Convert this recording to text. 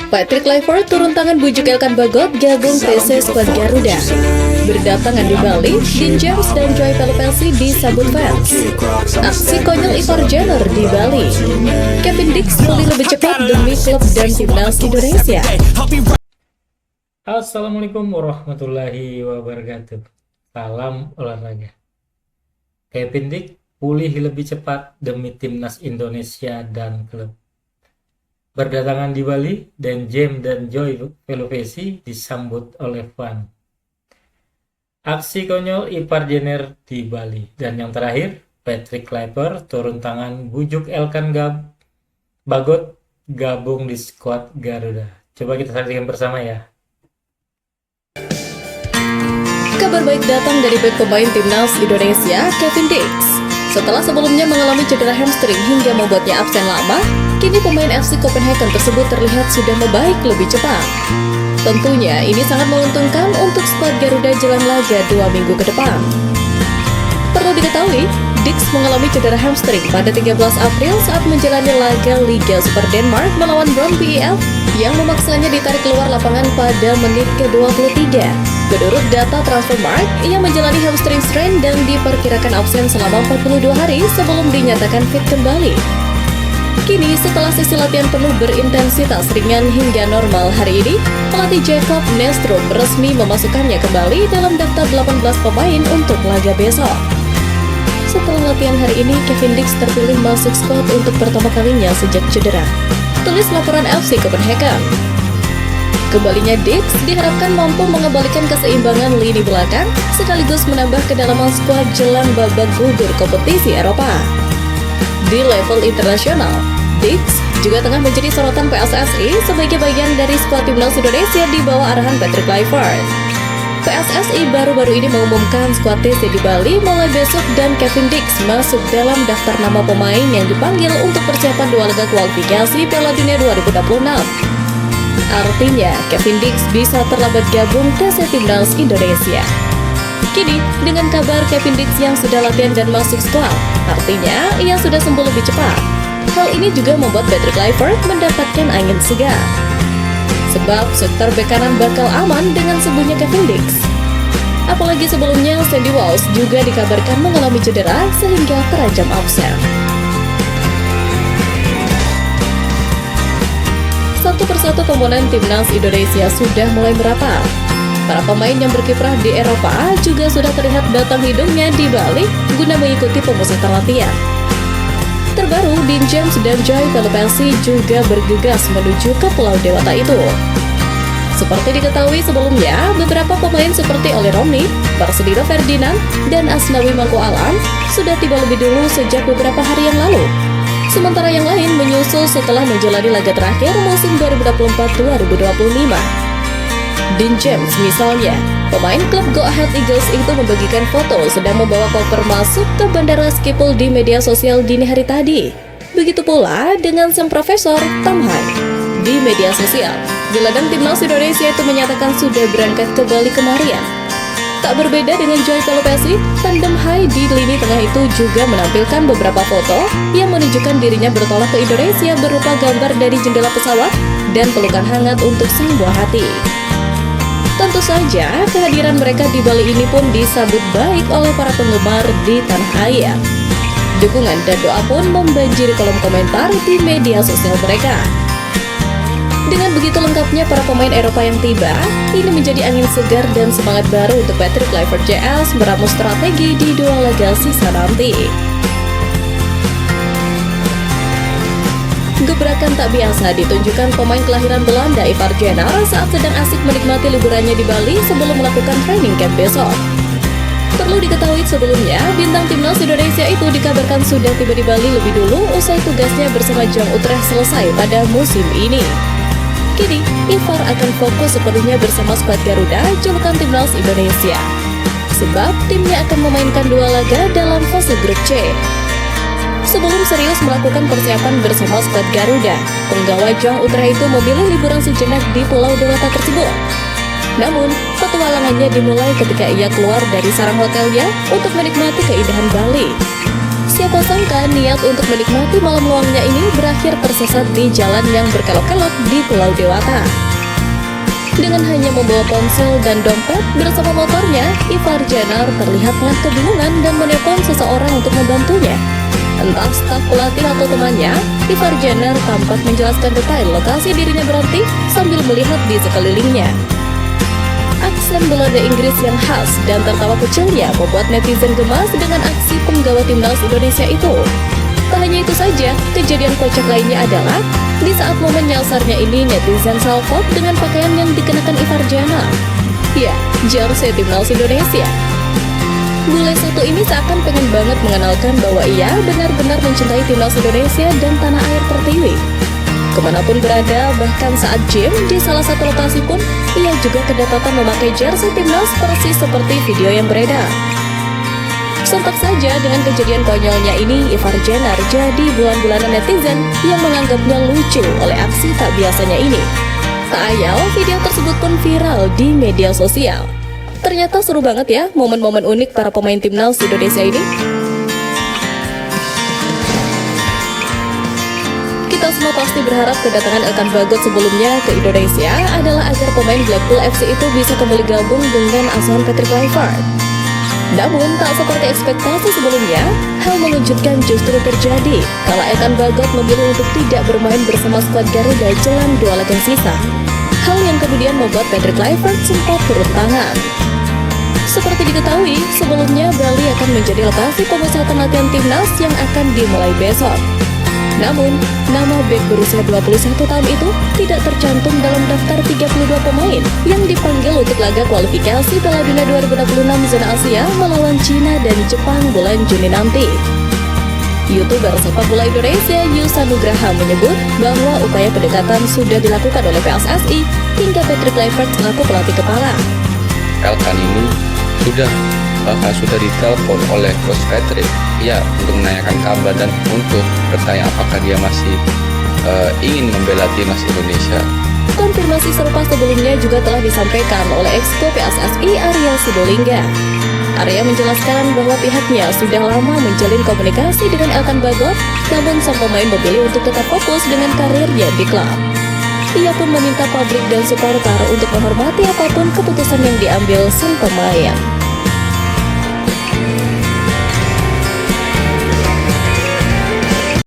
Patrick Kluivert turun tangan bujuk Elkan Bagot gabung TC skuad Garuda. Berdatangan di Bali, Dean James dan Joy Pelopelsi disambut fans. Aksi konyol Ivar Jenner di Bali. Kevin Dix pulih lebih cepat demi klub dan timnas Indonesia. Assalamualaikum warahmatullahi wabarakatuh. Salam olahraga. Kevin Dix pulih lebih cepat demi timnas Indonesia dan klub. Berdatangan di Bali, dan James dan Joy Pelopelsi disambut oleh fan. Aksi konyol Ivar Jenner di Bali. Dan yang terakhir, Patrick Kluivert turun tangan bujuk Elkan Bagot gabung di skuad Garuda. Coba kita saksikan bersama ya. Kabar baik datang dari bek pemain timnas Indonesia, Kevin Dix. Setelah sebelumnya mengalami cedera hamstring hingga membuatnya absen lama, kini pemain FC Copenhagen tersebut terlihat sudah membaik lebih cepat. Tentunya ini sangat menguntungkan untuk skuad Garuda jelang laga 2 minggu ke depan. Perlu diketahui, Dix mengalami cedera hamstring pada 13 April saat menjalani laga Liga Super Denmark melawan Brøndby IF yang memaksanya ditarik keluar lapangan pada menit ke-23. Menurut data Transfermarkt, ia menjalani hamstring strain dan diperkirakan absen selama 42 hari sebelum dinyatakan fit kembali. Kini, setelah sesi latihan penuh berintensitas ringan hingga normal hari ini, pelatih Jacob Nystrom resmi memasukkannya kembali dalam daftar 18 pemain untuk laga besok. Setelah latihan hari ini, Kevin Dix terpilih masuk skuad untuk pertama kalinya sejak cedera. Tulis laporan FC Copenhagen. Kembalinya Dix diharapkan mampu mengembalikan keseimbangan lini belakang sekaligus menambah kedalaman skuad jelang babak gugur kompetisi Eropa. Di level internasional, Dix juga tengah menjadi sorotan PSSI sebagai bagian dari skuad timnas Indonesia di bawah arahan Patrick Kluivert. PSSI baru-baru ini mengumumkan skuad TC di Bali mulai besok dan Kevin Dix masuk dalam daftar nama pemain yang dipanggil untuk persiapan 2 laga kualifikasi Piala Dunia 2026. Artinya, Kevin Dix bisa terlambat gabung TC Timnas Indonesia. Kini, dengan kabar Kevin Dix yang sudah latihan dan masuk skuad, artinya ia sudah sembuh lebih cepat. Hal ini juga membuat Patrick Kluivert mendapatkan angin segar. Sebab sektor bek kanan bakal aman dengan sembuhnya Kevin Dix. Apalagi sebelumnya Sandy Walsh juga dikabarkan mengalami cedera sehingga terancam absen. Satu persatu komponen timnas Indonesia sudah mulai merapat. Para pemain yang berkiprah di Eropa juga sudah terlihat batang hidungnya di Bali guna mengikuti pemusatan latihan. Terbaru, Dean James dan Joy Pelopelsi juga bergegas menuju ke Pulau Dewata itu. Seperti diketahui sebelumnya, beberapa pemain seperti Oli Romney, Marcelino Ferdinand, dan Asnawi Mangko Alam sudah tiba lebih dulu sejak beberapa hari yang lalu. Sementara yang lain menyusul setelah menjalani laga terakhir musim 2024-2025. Dean James misalnya, pemain klub Go Ahead Eagles itu membagikan foto sedang membawa koper masuk ke Bandara Schiphol di media sosial dini hari tadi. Begitu pula dengan sang profesor Tom Hai. Di media sosial, gelandang timnas Indonesia itu menyatakan sudah berangkat ke Bali kemarin. Tak berbeda dengan Joy Pelopelsi, tandem Hai di lini tengah itu juga menampilkan beberapa foto yang menunjukkan dirinya bertolak ke Indonesia berupa gambar dari jendela pesawat dan pelukan hangat untuk sang buah hati. Tentu saja, kehadiran mereka di Bali ini pun disambut baik oleh para penggemar di tanah air. Dukungan dan doa pun membanjiri kolom komentar di media sosial mereka. Dengan begitu lengkapnya para pemain Eropa yang tiba, ini menjadi angin segar dan semangat baru untuk Patrick Kluivert JS meramu strategi di 2 laga sisa nanti. Gebrakan tak biasa ditunjukkan pemain kelahiran Belanda Ivar Jenner saat sedang asik menikmati liburannya di Bali sebelum melakukan training camp besok. Perlu diketahui sebelumnya, bintang timnas Indonesia itu dikabarkan sudah tiba di Bali lebih dulu usai tugasnya bersama Jong Utrecht selesai pada musim ini. Kini, Ivar akan fokus sepenuhnya bersama skuad Garuda julukan timnas Indonesia. Sebab timnya akan memainkan 2 laga dalam fase grup C. Sebelum serius melakukan persiapan bersama skuad Garuda, penggawa Jong Utrecht itu memilih liburan sejenak di Pulau Dewata tersebut. Namun, petualangannya dimulai ketika ia keluar dari sarang hotelnya untuk menikmati keindahan Bali. Siapa sangka niat untuk menikmati malam luangnya ini berakhir tersesat di jalan yang berkelok-kelok di Pulau Dewata. Dengan hanya membawa ponsel dan dompet bersama motornya, Ivar Jenner terlihat tengah kebingungan dan menelpon seseorang untuk membantunya. Entah staf pelatih atau temannya, Ivar Jenner tampak menjelaskan detail lokasi dirinya berhenti sambil melihat di sekelilingnya. Aksen Belanda Inggris yang khas dan tertawa kecilnya membuat netizen gemas dengan aksi penggawa timnas Indonesia itu. Tak hanya itu saja, kejadian kocak lainnya adalah di saat momen nyasarnya ini netizen salvok dengan pakaian yang dikenakan Ivar Jenner. Ya, jersey timnas Indonesia. Bule satu ini seakan pengen banget mengenalkan bahwa ia benar-benar mencintai timnas Indonesia dan tanah air pertiwi. Kemanapun berada, bahkan saat gym di salah satu lokasi pun, ia juga kedapatan memakai jersey timnas persis seperti video yang beredar. Sontak saja dengan kejadian konyolnya ini, Ivar Jenner jadi bulan-bulanan netizen yang menganggapnya lucu oleh aksi tak biasanya ini. Tak ayal, video tersebut pun viral di media sosial. Ternyata seru banget ya momen-momen unik para pemain timnas Indonesia ini. Kita semua pasti berharap kedatangan Elkan Bagot sebelumnya ke Indonesia adalah agar pemain Blackpool FC itu bisa kembali gabung dengan asuhan Patrick Kluivert. Namun, tak seperti ekspektasi sebelumnya, hal mengejutkan justru terjadi kala Elkan Bagot memilih untuk tidak bermain bersama skuad Garuda jelang 2 laga sisa. Hal yang kemudian membuat Patrick Kluivert sempat turun tangan. Seperti diketahui, sebelumnya Bali akan menjadi lokasi pemusatan latihan timnas yang akan dimulai besok. Namun, nama bek berusia 21 tahun itu tidak tercantum dalam daftar 32 pemain yang dipanggil untuk laga kualifikasi Piala Dunia 2026 zona Asia melawan Cina dan Jepang bulan Juni nanti. YouTuber sepak bola Indonesia Yusa Nugraha menyebut bahwa upaya pendekatan sudah dilakukan oleh PSSI hingga Patrick Kluivert selaku pelatih kepala. Elkan ini sudah ditelepon oleh Coach Patrick ya untuk menanyakan kabar dan untuk bertanya apakah dia masih ingin membela timnas Indonesia. Konfirmasi serupa sebelumnya juga telah disampaikan oleh Exco PSSI Arya Sibolingga. Arya menjelaskan bahwa pihaknya sudah lama menjalin komunikasi dengan Elkan Bagot, namun sang pemain memilih untuk tetap fokus dengan karirnya di klub. Ia pun meminta publik dan supporter untuk menghormati apapun keputusan yang diambil sang pemain.